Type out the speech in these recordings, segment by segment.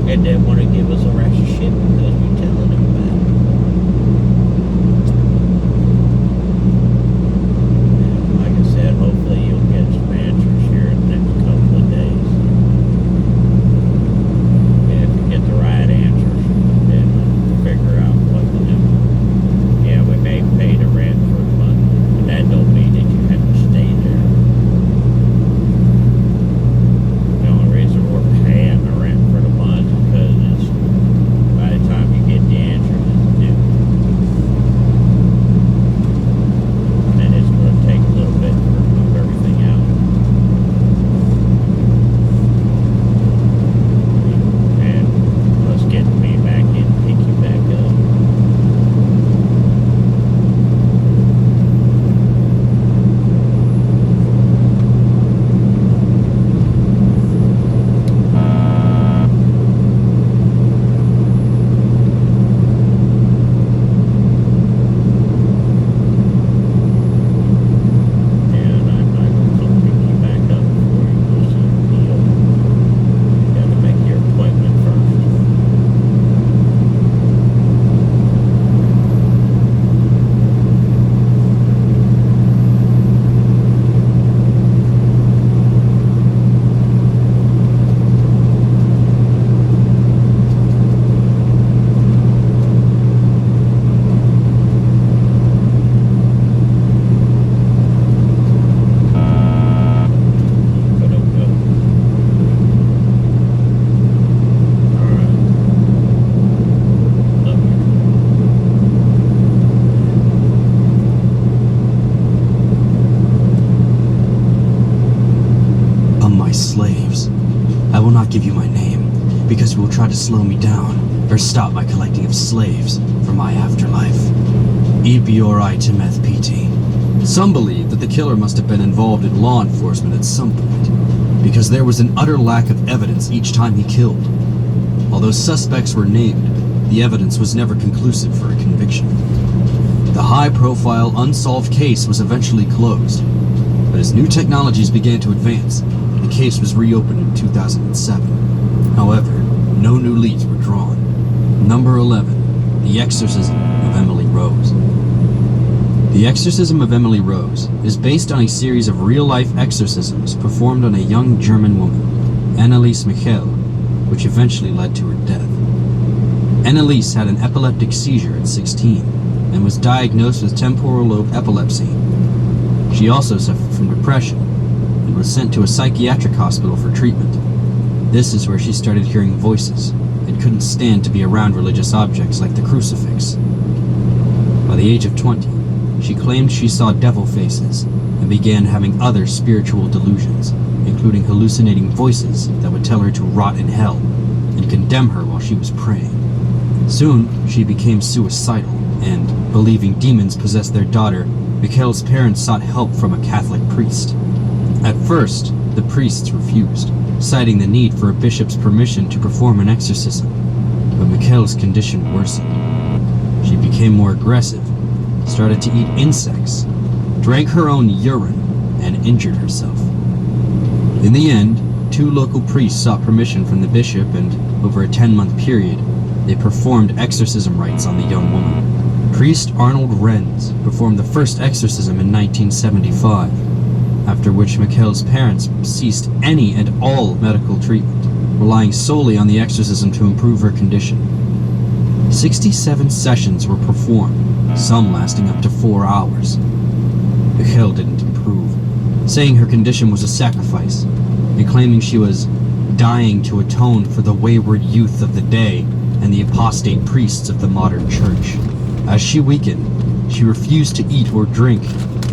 And they want to give us a rash of shit because we're telling them about it. And like I said, hopefully you'll get some answers here in the next couple of days. And if you get the right answers, then we'll figure out what to do. Yeah, we may pay the rent for a month, but that don't mean that you have to stay there. The only reason we're paying the rent for the month is because it's, by the time you get the answers, it's due. And it's going to take a little bit to remove everything out. And plus getting me back in, pick you back up. And I'm not going to come pick you back up before you go see the deal. You got to make your appointment first. But okay. Alright. Love you. My slaves. I will not give you my name, because you will try to slow me down, or stop my collecting of slaves for my afterlife. Ibiori Temeth Piti. Some believe that the killer must have been involved in law enforcement at some point, because there was an utter lack of evidence each time he killed. Although suspects were named, the evidence was never conclusive for a conviction. The high-profile, unsolved case was eventually closed, but as new technologies began to advance, the case was reopened in 2007. However, no new leads were drawn. Number 11, The Exorcism of Emily Rose. The Exorcism of Emily Rose is based on a series of real-life exorcisms performed on a young German woman, Anneliese Michel, which eventually led to her death. Anneliese had an epileptic seizure at 16 and was diagnosed with temporal lobe epilepsy. She also suffered from depression and was sent to a psychiatric hospital for treatment. This is where she started hearing voices and couldn't stand to be around religious objects like the crucifix. By the age of 20, she claimed she saw devil faces and began having other spiritual delusions, including hallucinating voices that would tell her to rot in hell and condemn her while she was praying. Soon, she became suicidal, and, believing demons possessed their daughter, Michel's parents sought help from a Catholic priest. At first, the priests refused, citing the need for a bishop's permission to perform an exorcism, but Michel's condition worsened. She became more aggressive, started to eat insects, drank her own urine, and injured herself. In the end, 2 local priests sought permission from the bishop, and over a 10-month period, they performed exorcism rites on the young woman. Priest Arnold Renz performed the first exorcism in 1975, after which Michel's parents ceased any and all medical treatment, relying solely on the exorcism to improve her condition. 67 sessions were performed, some lasting up to 4 hours. Michel didn't improve, saying her condition was a sacrifice, and claiming she was dying to atone for the wayward youth of the day and the apostate priests of the modern church. As she weakened, she refused to eat or drink,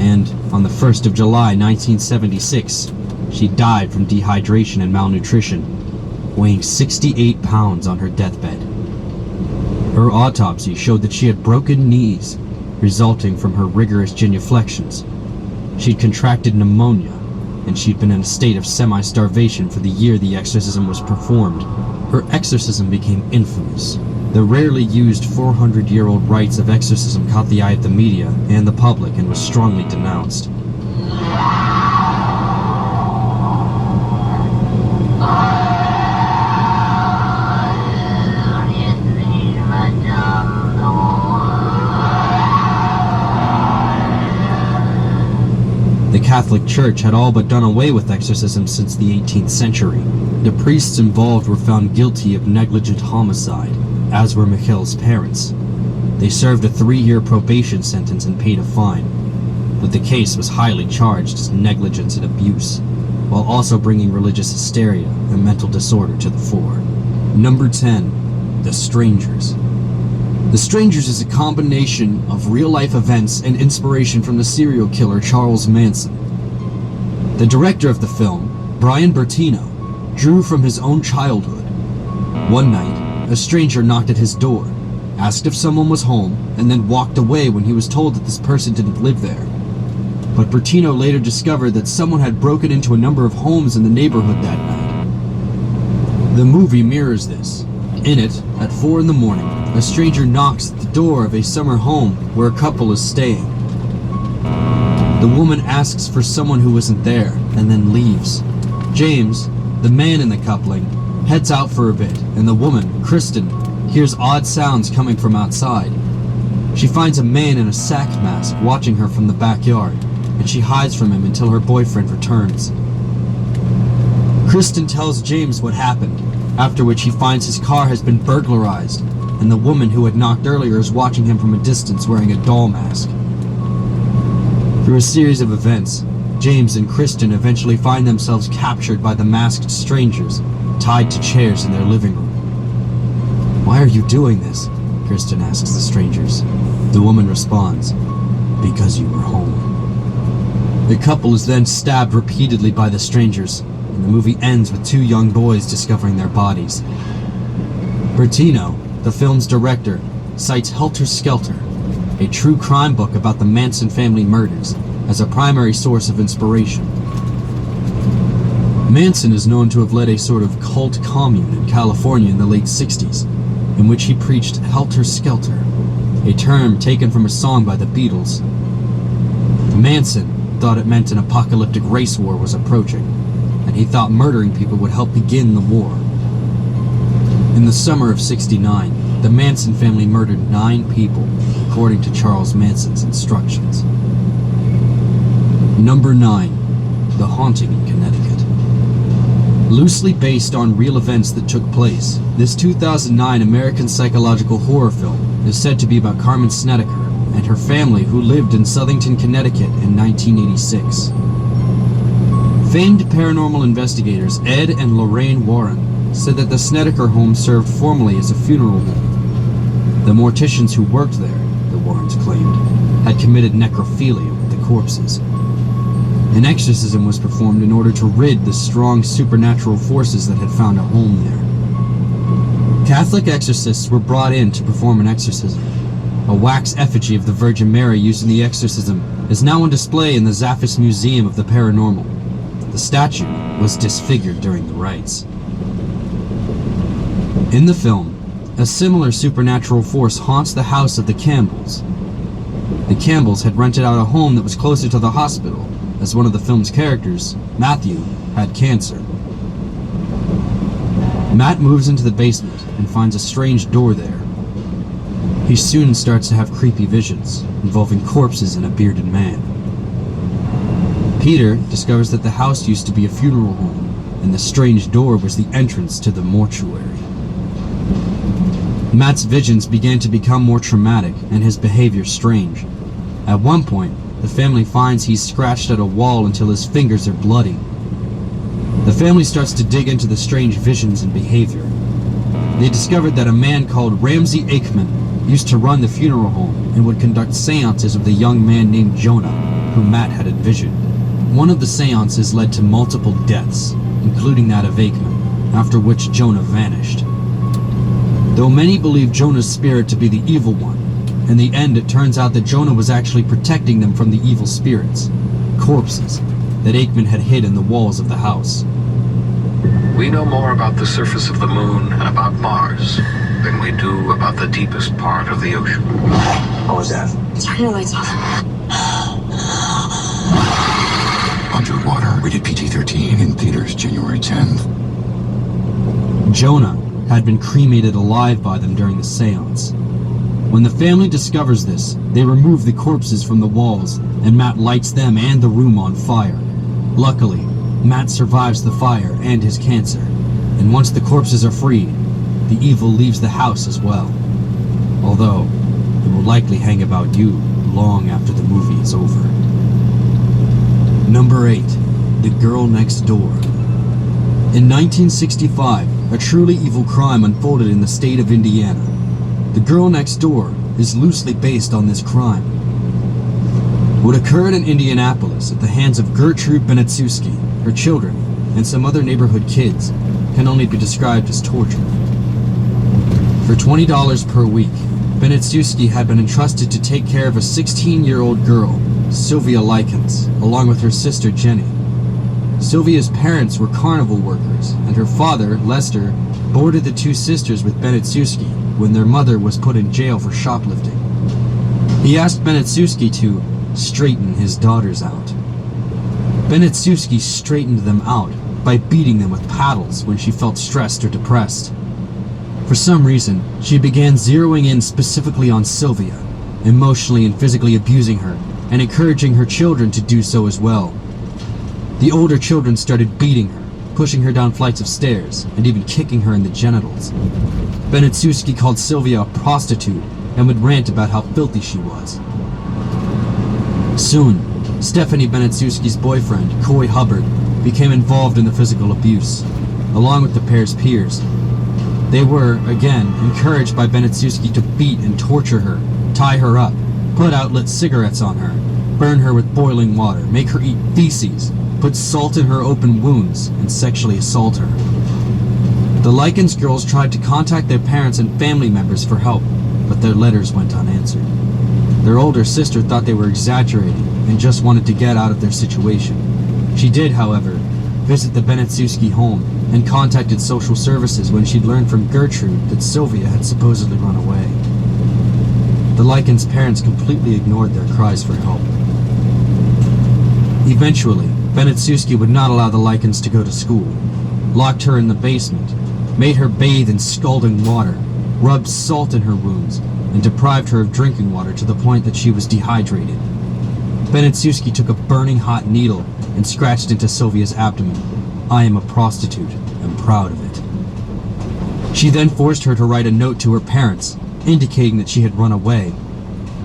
and on the 1st of July 1976, she died from dehydration and malnutrition, weighing 68 pounds on her deathbed. Her autopsy showed that she had broken knees, resulting from her rigorous genuflections. She'd contracted pneumonia, and she'd been in a state of semi-starvation for the year the exorcism was performed. Her exorcism became infamous. The rarely used 400-year-old rites of exorcism caught the eye of the media and the public and was strongly denounced. The Catholic Church had all but done away with exorcism since the 18th century. The priests involved were found guilty of negligent homicide, as were Mikhail's parents. They served a 3-year probation sentence and paid a fine, but the case was highly charged as negligence and abuse, while also bringing religious hysteria and mental disorder to the fore. Number 10. The Strangers. The Strangers is a combination of real-life events and inspiration from the serial killer Charles Manson. The director of the film, Brian Bertino, drew from his own childhood. One night, a stranger knocked at his door, asked if someone was home, and then walked away when he was told that this person didn't live there. But Bertino later discovered that someone had broken into a number of homes in the neighborhood that night. The movie mirrors this. In it, at 4 in the morning, a stranger knocks at the door of a summer home where a couple is staying. The woman asks for someone who isn't there, and then leaves. James, the man in the coupling, heads out for a bit, and the woman, Kristen, hears odd sounds coming from outside. She finds a man in a sack mask watching her from the backyard, and she hides from him until her boyfriend returns. Kristen tells James what happened, after which he finds his car has been burglarized, and the woman who had knocked earlier is watching him from a distance wearing a doll mask. Through a series of events, James and Kristen eventually find themselves captured by the masked strangers, tied to chairs in their living room. "Why are you doing this?" Kristen asks the strangers. The woman responds, "Because you were home." The couple is then stabbed repeatedly by the strangers, and the movie ends with 2 young boys discovering their bodies. Bertino, the film's director, cites Helter Skelter, a true crime book about the Manson family murders, as a primary source of inspiration. Manson is known to have led a sort of cult commune in California in the late 60s, in which he preached Helter Skelter, a term taken from a song by the Beatles. Manson thought it meant an apocalyptic race war was approaching, and he thought murdering people would help begin the war. In the summer of '69, the Manson family murdered 9 people, according to Charles Manson's instructions. Number 9. The Haunting in Connecticut. Loosely based on real events that took place, this 2009 American psychological horror film is said to be about Carmen Snedeker and her family who lived in Southington, Connecticut in 1986. Famed paranormal investigators Ed and Lorraine Warren said that the Snedeker home served formerly as a funeral home. The morticians who worked there, the Warrens claimed, had committed necrophilia with the corpses. An exorcism was performed in order to rid the strong supernatural forces that had found a home there. Catholic exorcists were brought in to perform an exorcism. A wax effigy of the Virgin Mary used in the exorcism is now on display in the Zaffis Museum of the Paranormal. The statue was disfigured during the rites. In the film, a similar supernatural force haunts the house of the Campbells. The Campbells had rented out a home that was closer to the hospital, as one of the film's characters, Matthew, had cancer. Matt moves into the basement and finds a strange door there. He soon starts to have creepy visions, involving corpses and a bearded man. Peter discovers that the house used to be a funeral home, and the strange door was the entrance to the mortuary. Matt's visions began to become more traumatic and his behavior strange. At one point, the family finds he's scratched at a wall until his fingers are bloody. The family starts to dig into the strange visions and behavior. They discovered that a man called Ramsey Aikman used to run the funeral home and would conduct seances with a young man named Jonah, who Matt had envisioned. One of the seances led to multiple deaths, including that of Aikman, after which Jonah vanished. Though many believe Jonah's spirit to be the evil one, in the end it turns out that Jonah was actually protecting them from the evil spirits, corpses, that Aikman had hid in the walls of the house. We know more about the surface of the moon and about Mars than we do about the deepest part of the ocean. What was that? Turn your lights off. Underwater, rated PG-13 in theaters January 10th. Jonah had been cremated alive by them during the seance. When the family discovers this, they remove the corpses from the walls and Matt lights them and the room on fire. Luckily, Matt survives the fire and his cancer, and once the corpses are freed, the evil leaves the house as well. Although, it will likely hang about you long after the movie is over. Number 8. The Girl Next Door. In 1965, a truly evil crime unfolded in the state of Indiana. The Girl Next Door is loosely based on this crime. What occurred in Indianapolis at the hands of Gertrude Benetsuski, her children, and some other neighborhood kids can only be described as torture. For $20 per week, Benetsuski had been entrusted to take care of a 16-year-old girl, Sylvia Likens, along with her sister Jenny. Sylvia's parents were carnival workers, and her father, Lester, boarded the two sisters with Benetsuski when their mother was put in jail for shoplifting. He asked Benetsuski to straighten his daughters out. Benetsuski straightened them out by beating them with paddles when she felt stressed or depressed. For some reason, she began zeroing in specifically on Sylvia, emotionally and physically abusing her, and encouraging her children to do so as well. The older children started beating her, pushing her down flights of stairs, and even kicking her in the genitals. Benetsuski called Sylvia a prostitute and would rant about how filthy she was. Soon, Stephanie Benetsuski's boyfriend, Coy Hubbard, became involved in the physical abuse, along with the pair's peers. They were, again, encouraged by Benetsuski to beat and torture her, tie her up, put out lit cigarettes on her, burn her with boiling water, make her eat feces, put salt in her open wounds, and sexually assault her. The Likens girls tried to contact their parents and family members for help, but their letters went unanswered. Their older sister thought they were exaggerating and just wanted to get out of their situation. She did, however, visit the Benetsuski home and contacted social services when she'd learned from Gertrude that Sylvia had supposedly run away. The Likens' parents completely ignored their cries for help. Eventually, Benetsuski would not allow the Likens to go to school, locked her in the basement, made her bathe in scalding water, rubbed salt in her wounds, and deprived her of drinking water to the point that she was dehydrated. Benetsuski took a burning hot needle and scratched into Sylvia's abdomen. "I am a prostitute, and proud of it." She then forced her to write a note to her parents, indicating that she had run away.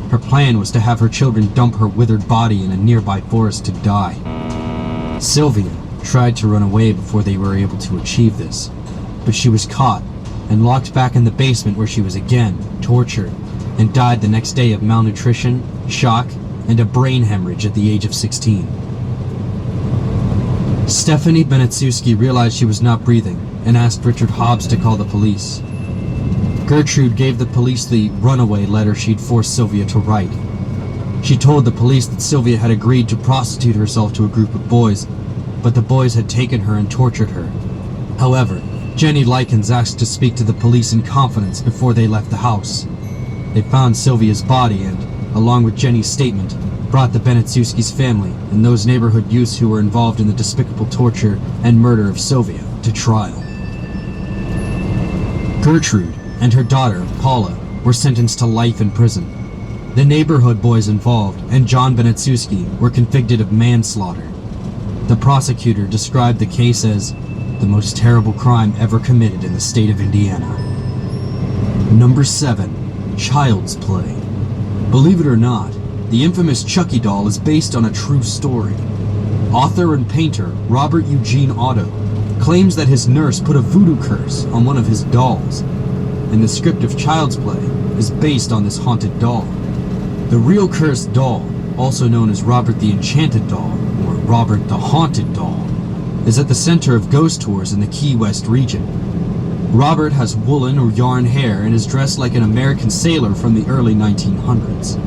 Her plan was to have her children dump her withered body in a nearby forest to die. Sylvia tried to run away before they were able to achieve this, but she was caught and locked back in the basement where she was again tortured and died the next day of malnutrition, shock, and a brain hemorrhage at the age of 16. Stephanie Benetsuski realized she was not breathing and asked Richard Hobbs to call the police. Gertrude gave the police the runaway letter she'd forced Sylvia to write. She told the police that Sylvia had agreed to prostitute herself to a group of boys, but the boys had taken her and tortured her. However, Jenny Likens asked to speak to the police in confidence before they left the house. They found Sylvia's body and, along with Jenny's statement, brought the Benetsuski's family and those neighborhood youths who were involved in the despicable torture and murder of Sylvia to trial. Gertrude and her daughter, Paula, were sentenced to life in prison. The neighborhood boys involved and John Benetsuski were convicted of manslaughter. The prosecutor described the case as the most terrible crime ever committed in the state of Indiana. Number 7. Child's Play. Believe it or not, the infamous Chucky doll is based on a true story. Author and painter Robert Eugene Otto claims that his nurse put a voodoo curse on one of his dolls, and the script of Child's Play is based on this haunted doll. The real cursed doll, also known as Robert the Enchanted Doll or Robert the Haunted Doll, is at the center of ghost tours in the Key West region. Robert has woolen or yarn hair and is dressed like an American sailor from the early 1900s.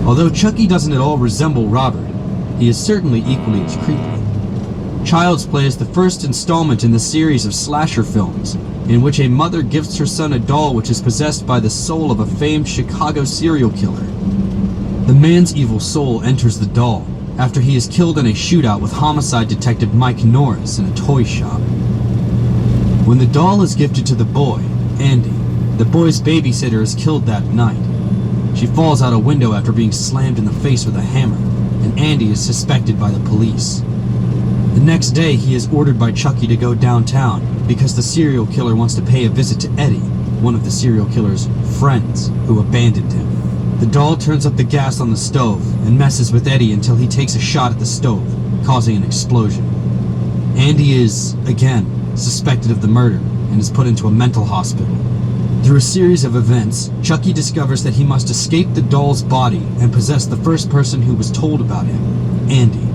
Although Chucky doesn't at all resemble Robert, he is certainly equally as creepy. Child's Play is the first installment in the series of slasher films, in which a mother gifts her son a doll which is possessed by the soul of a famed Chicago serial killer. The man's evil soul enters the doll after he is killed in a shootout with homicide detective Mike Norris in a toy shop. When the doll is gifted to the boy, Andy, the boy's babysitter is killed that night. She falls out a window after being slammed in the face with a hammer, and Andy is suspected by the police. The next day, he is ordered by Chucky to go downtown because the serial killer wants to pay a visit to Eddie, one of the serial killer's friends who abandoned him. The doll turns up the gas on the stove and messes with Eddie until he takes a shot at the stove, causing an explosion. Andy is, again, suspected of the murder and is put into a mental hospital. Through a series of events, Chucky discovers that he must escape the doll's body and possess the first person who was told about him, Andy,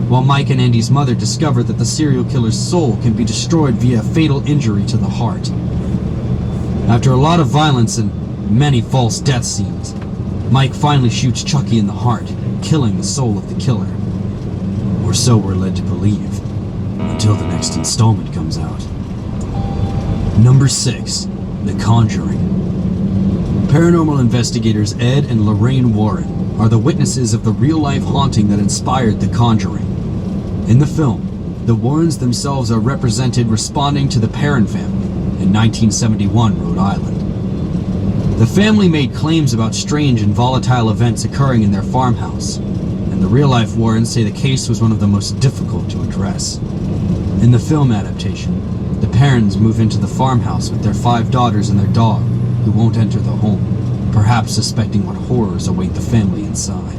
while Mike and Andy's mother discover that the serial killer's soul can be destroyed via a fatal injury to the heart. After a lot of violence and many false death scenes, Mike finally shoots Chucky in the heart, killing the soul of the killer. Or so we're led to believe, until the next installment comes out. Number 6. The Conjuring. Paranormal investigators Ed and Lorraine Warren are the witnesses of the real-life haunting that inspired The Conjuring. In the film, the Warrens themselves are represented responding to the Perron family in 1971 Rhode Island. The family made claims about strange and volatile events occurring in their farmhouse, and the real-life Warrens say the case was one of the most difficult to address. In the film adaptation, the Perrons move into the farmhouse with their 5 daughters and their dog, who won't enter the home, perhaps suspecting what horrors await the family inside.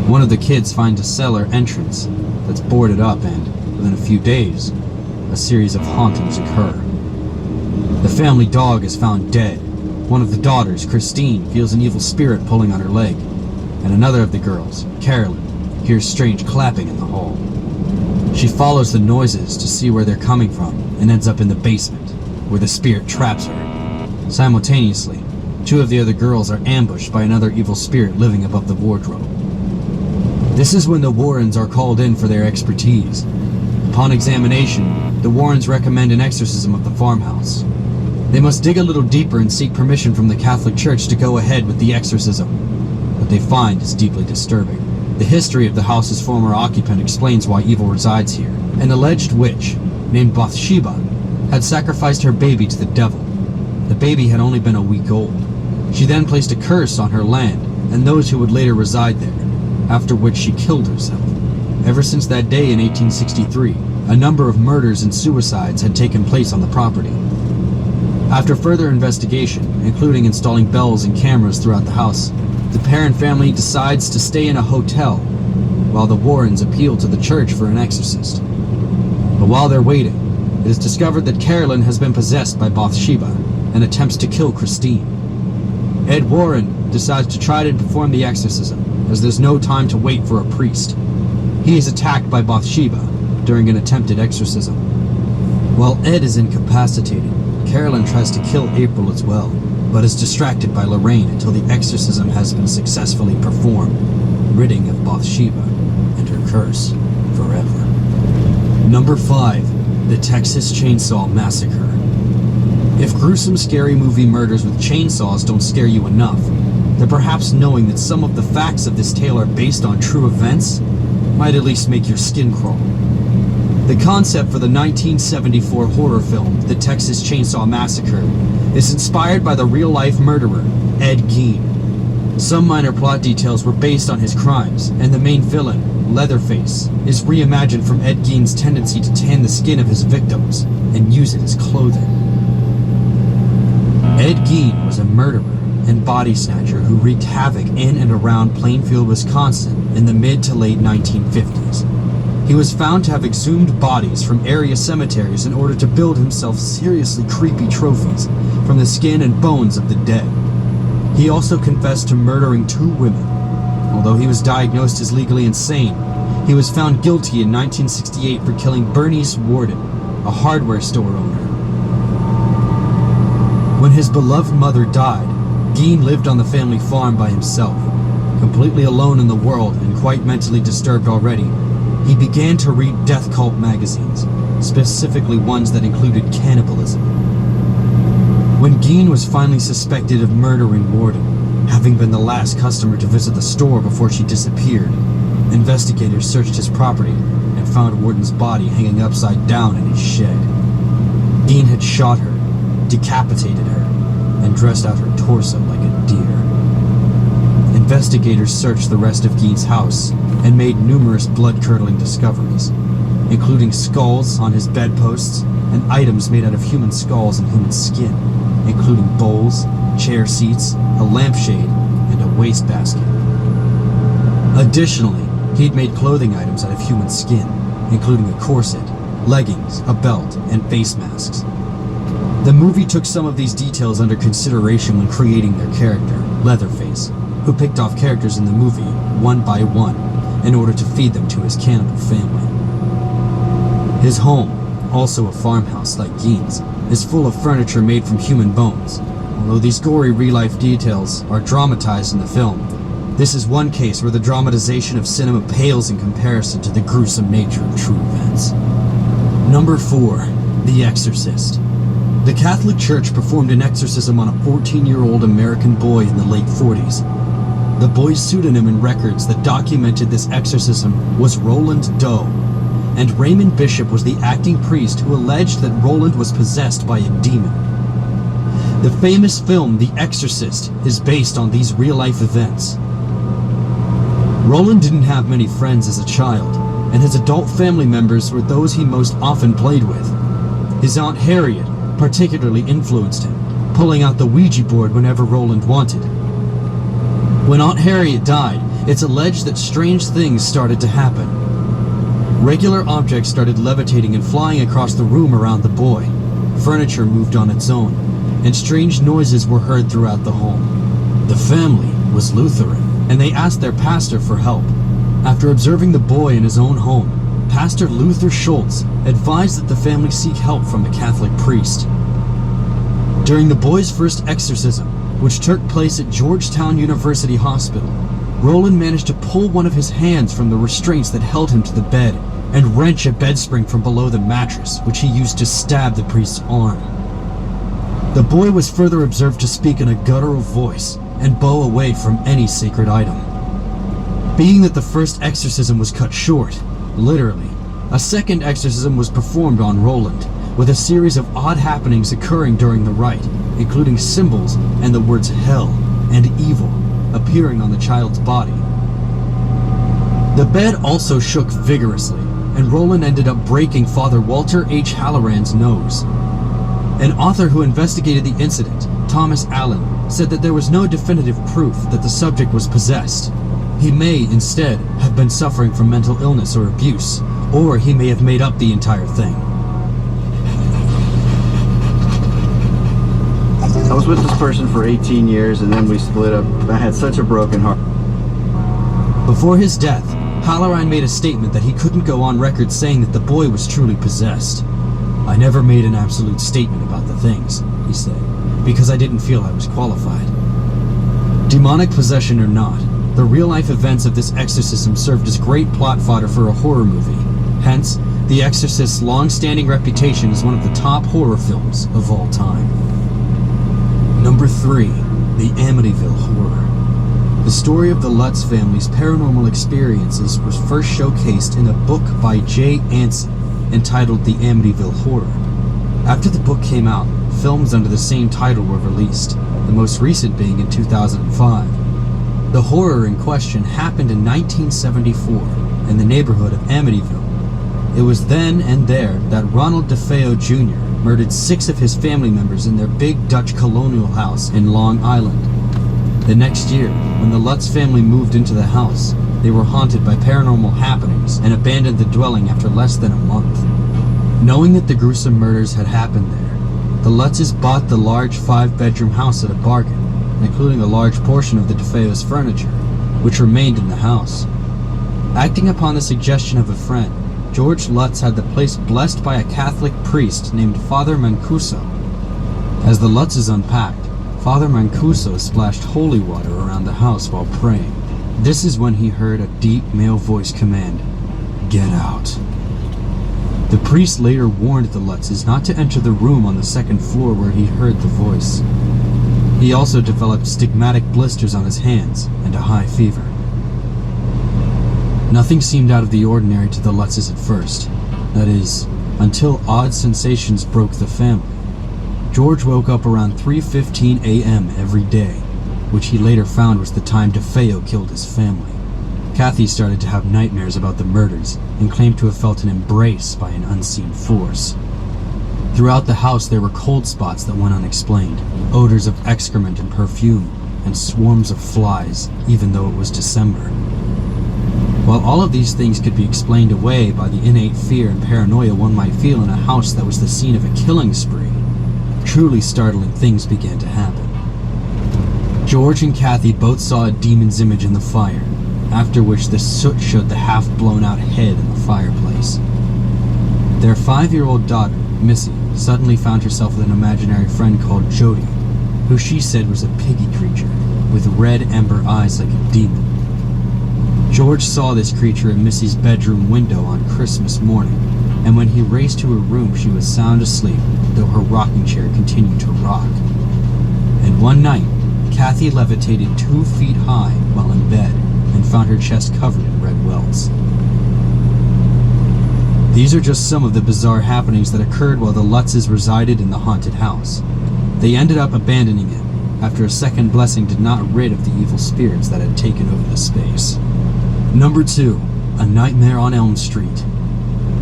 One of the kids finds a cellar entrance that's boarded up, and within a few days, a series of hauntings occur. The family dog is found dead. One of the daughters, Christine, feels an evil spirit pulling on her leg, and another of the girls, Carolyn, hears strange clapping in the hall. She follows the noises to see where they're coming from and ends up in the basement, where the spirit traps her. Simultaneously, 2 of the other girls are ambushed by another evil spirit living above the wardrobe. This is when the Warrens are called in for their expertise. Upon examination, the Warrens recommend an exorcism of the farmhouse. They must dig a little deeper and seek permission from the Catholic Church to go ahead with the exorcism. What they find is deeply disturbing. The history of the house's former occupant explains why evil resides here. An alleged witch, named Bathsheba, had sacrificed her baby to the devil. The baby had only been a week old. She then placed a curse on her land and those who would later reside there, after which she killed herself. Ever since that day in 1863, a number of murders and suicides had taken place on the property. After further investigation, including installing bells and cameras throughout the house, the Perron family decides to stay in a hotel while the Warrens appeal to the church for an exorcist. But while they're waiting, it is discovered that Carolyn has been possessed by Bathsheba and attempts to kill Christine. Ed Warren decides to try to perform the exorcism, as there's no time to wait for a priest. He is attacked by Bathsheba during an attempted exorcism. While Ed is incapacitated, Carolyn tries to kill April as well, but is distracted by Lorraine until the exorcism has been successfully performed, ridding of Bathsheba and her curse forever. Number 5. The Texas Chainsaw Massacre. If gruesome, scary movie murders with chainsaws don't scare you enough, then perhaps knowing that some of the facts of this tale are based on true events might at least make your skin crawl. The concept for the 1974 horror film, The Texas Chainsaw Massacre, is inspired by the real-life murderer, Ed Gein. Some minor plot details were based on his crimes, and the main villain, Leatherface, is reimagined from Ed Gein's tendency to tan the skin of his victims and use it as clothing. Ed Gein was a murderer and body snatcher who wreaked havoc in and around Plainfield, Wisconsin in the mid to late 1950s. He was found to have exhumed bodies from area cemeteries in order to build himself seriously creepy trophies from the skin and bones of the dead. He also confessed to murdering 2 women. Although he was diagnosed as legally insane, he was found guilty in 1968 for killing Bernice Warden, a hardware store owner. When his beloved mother died, Gein lived on the family farm by himself. Completely alone in the world and quite mentally disturbed already, he began to read death cult magazines, specifically ones that included cannibalism. When Gein was finally suspected of murdering Warden, having been the last customer to visit the store before she disappeared, investigators searched his property and found Warden's body hanging upside down in his shed. Gein had shot her, decapitated her, and dressed out her torso like a deer. investigators searched the rest of Gein's house and made numerous blood-curdling discoveries, including skulls on his bedposts and items made out of human skulls and human skin, including bowls, chair seats, a lampshade, and a wastebasket. Additionally, he'd made clothing items out of human skin, including a corset, leggings, a belt, and face masks. The movie took some of these details under consideration when creating their character, Leatherface, who picked off characters in the movie one by one in order to feed them to his cannibal family. His home, also a farmhouse like Gein's, is full of furniture made from human bones. Although these gory real-life details are dramatized in the film, this is one case where the dramatization of cinema pales in comparison to the gruesome nature of true events. Number 4. The Exorcist. The Catholic Church performed an exorcism on a 14-year-old American boy in the late 40s. The boy's pseudonym in records that documented this exorcism was Roland Doe, and Raymond Bishop was the acting priest who alleged that Roland was possessed by a demon. The famous film The Exorcist is based on these real-life events. Roland didn't have many friends as a child, and his adult family members were those he most often played with. His Aunt Harriet particularly influenced him, pulling out the Ouija board whenever Roland wanted. When Aunt Harriet died, it's alleged that strange things started to happen. Regular objects started levitating and flying across the room around the boy. Furniture moved on its own, and strange noises were heard throughout the home. The family was Lutheran, and they asked their pastor for help. After observing the boy in his own home, Pastor Luther Schultz advised that the family seek help from a Catholic priest. During the boy's first exorcism, which took place at Georgetown University Hospital, Roland managed to pull one of his hands from the restraints that held him to the bed and wrench a bed spring from below the mattress, which he used to stab the priest's arm. The boy was further observed to speak in a guttural voice and bow away from any sacred item. Being that the first exorcism was cut short, literally, a second exorcism was performed on Roland, with a series of odd happenings occurring during the rite, including symbols and the words hell and evil appearing on the child's body. The bed also shook vigorously, and Roland ended up breaking Father Walter H. Halloran's nose. An author who investigated the incident, Thomas Allen, said that there was no definitive proof that the subject was possessed. He may, instead, have been suffering from mental illness or abuse, or he may have made up the entire thing. I was with this person for 18 years and then we split up. I had such a broken heart. Before his death, Halloran made a statement that he couldn't go on record saying that the boy was truly possessed. "I never made an absolute statement about the things," he said, "because I didn't feel I was qualified." Demonic possession or not, the real-life events of this exorcism served as great plot fodder for a horror movie. Hence, The Exorcist's long-standing reputation as one of the top horror films of all time. Number 3. The Amityville Horror. The story of the Lutz family's paranormal experiences was first showcased in a book by Jay Anson entitled The Amityville Horror. After the book came out, films under the same title were released, the most recent being in 2005. The horror in question happened in 1974 in the neighborhood of Amityville. It was then and there that Ronald DeFeo Jr. murdered 6 of his family members in their big Dutch colonial house in Long Island. The next year, when the Lutz family moved into the house, they were haunted by paranormal happenings and abandoned the dwelling after less than a month. Knowing that the gruesome murders had happened there, the Lutzes bought the large 5-bedroom house at a bargain, including a large portion of the DeFeo's furniture, which remained in the house. Acting upon the suggestion of a friend, George Lutz had the place blessed by a Catholic priest named Father Mancuso. As the Lutzes unpacked, Father Mancuso splashed holy water around the house while praying. This is when he heard a deep male voice command, "Get out." The priest later warned the Lutzes not to enter the room on the second floor where he heard the voice. He also developed stigmatic blisters on his hands and a high fever. Nothing seemed out of the ordinary to the Lutzes at first. That is, until odd sensations broke the family. George woke up around 3:15 a.m. every day, which he later found was the time DeFeo killed his family. Kathy started to have nightmares about the murders and claimed to have felt an embrace by an unseen force. Throughout the house there were cold spots that went unexplained, odors of excrement and perfume, and swarms of flies, even though it was December. While all of these things could be explained away by the innate fear and paranoia one might feel in a house that was the scene of a killing spree, truly startling things began to happen. George and Kathy both saw a demon's image in the fire, after which the soot showed the half-blown-out head in the fireplace. Their 5-year-old daughter, Missy, suddenly found herself with an imaginary friend called Jody, who she said was a piggy creature, with red ember eyes like a demon. George saw this creature in Missy's bedroom window on Christmas morning, and when he raced to her room she was sound asleep, though her rocking chair continued to rock. And one night, Kathy levitated 2 feet high while in bed, and found her chest covered in red welts. These are just some of the bizarre happenings that occurred while the Lutzes resided in the haunted house. They ended up abandoning it, after a second blessing did not rid of the evil spirits that had taken over the space. Number 2. A Nightmare on Elm Street.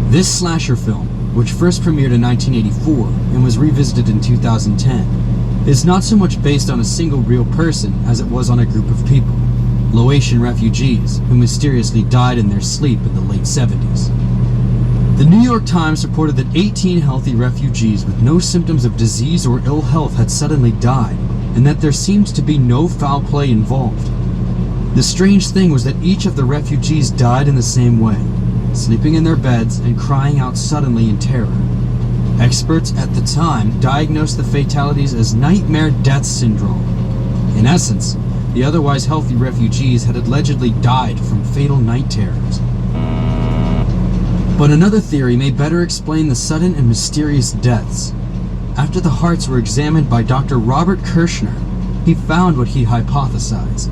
This slasher film, which first premiered in 1984 and was revisited in 2010, is not so much based on a single real person as it was on a group of people, Laotian refugees who mysteriously died in their sleep in the late 70s. The New York Times reported that 18 healthy refugees with no symptoms of disease or ill health had suddenly died, and that there seemed to be no foul play involved. The strange thing was that each of the refugees died in the same way, sleeping in their beds and crying out suddenly in terror. Experts at the time diagnosed the fatalities as nightmare death syndrome. In essence, the otherwise healthy refugees had allegedly died from fatal night terrors. But another theory may better explain the sudden and mysterious deaths. After the hearts were examined by Dr. Robert Kirshner, he found what he hypothesized.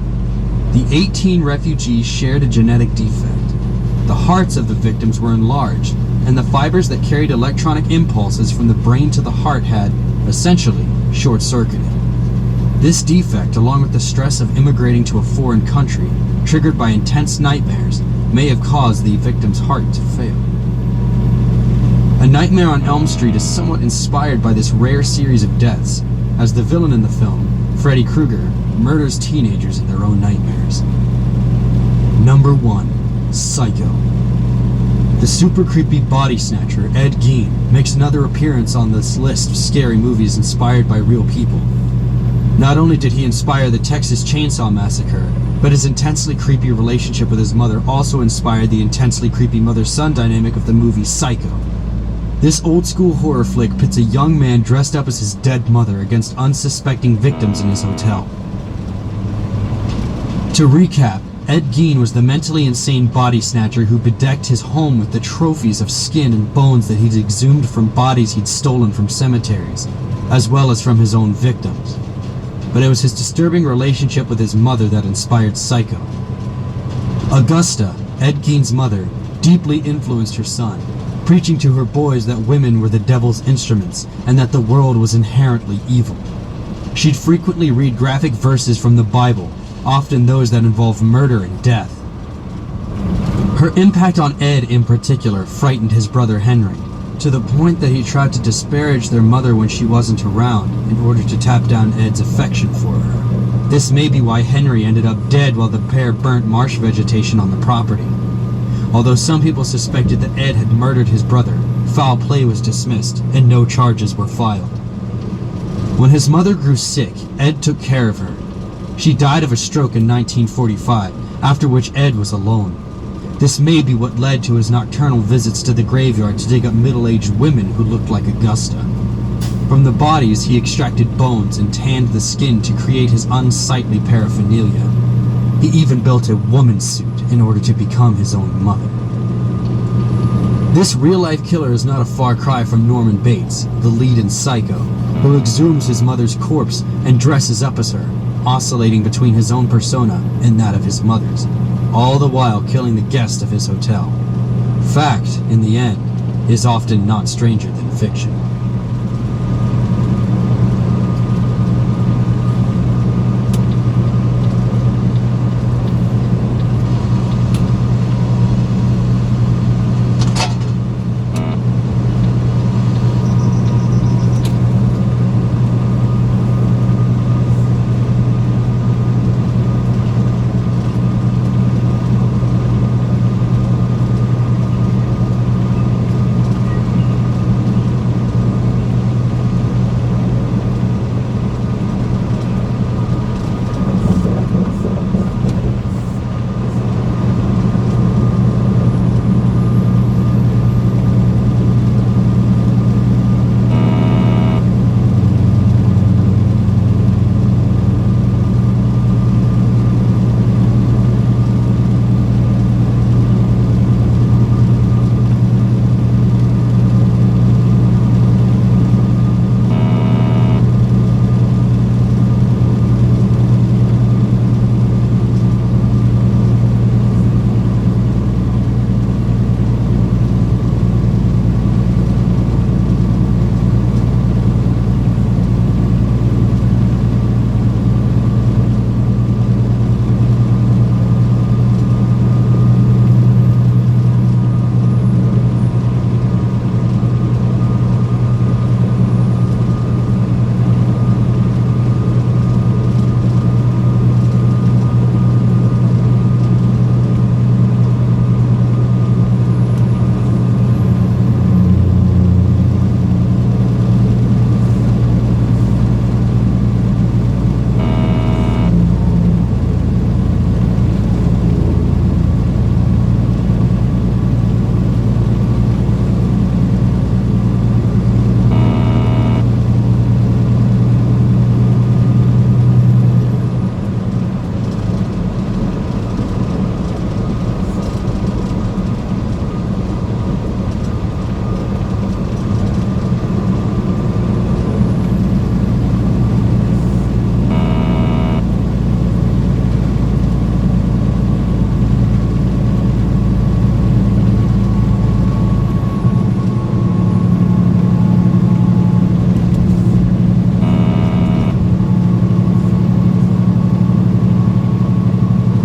The 18 refugees shared a genetic defect. The hearts of the victims were enlarged, and the fibers that carried electronic impulses from the brain to the heart had, essentially, short-circuited. This defect, along with the stress of immigrating to a foreign country, triggered by intense nightmares, may have caused the victim's heart to fail. A Nightmare on Elm Street is somewhat inspired by this rare series of deaths, as the villain in the film, Freddy Krueger, murders teenagers in their own nightmares. Number 1. Psycho. The super creepy body snatcher, Ed Gein, makes another appearance on this list of scary movies inspired by real people. Not only did he inspire the Texas Chainsaw Massacre, but his intensely creepy relationship with his mother also inspired the intensely creepy mother-son dynamic of the movie Psycho. This old-school horror flick pits a young man dressed up as his dead mother against unsuspecting victims in his hotel. To recap, Ed Gein was the mentally insane body snatcher who bedecked his home with the trophies of skin and bones that he'd exhumed from bodies he'd stolen from cemeteries, as well as from his own victims. But it was his disturbing relationship with his mother that inspired Psycho. Augusta, Ed Gein's mother, deeply influenced her son, preaching to her boys that women were the devil's instruments and that the world was inherently evil. She'd frequently read graphic verses from the Bible, often those that involve murder and death. Her impact on Ed in particular frightened his brother Henry, to the point that he tried to disparage their mother when she wasn't around in order to tap down Ed's affection for her. This may be why Henry ended up dead while the pair burnt marsh vegetation on the property. Although some people suspected that Ed had murdered his brother, foul play was dismissed and no charges were filed. When his mother grew sick, Ed took care of her. She died of a stroke in 1945, after which Ed was alone. This may be what led to his nocturnal visits to the graveyard to dig up middle-aged women who looked like Augusta. From the bodies, he extracted bones and tanned the skin to create his unsightly paraphernalia. He even built a woman's suit in order to become his own mother. This real-life killer is not a far cry from Norman Bates, the lead in Psycho, who exhumes his mother's corpse and dresses up as her, oscillating between his own persona and that of his mother's, all the while killing the guest of his hotel. Fact, in the end, is often not stranger than fiction.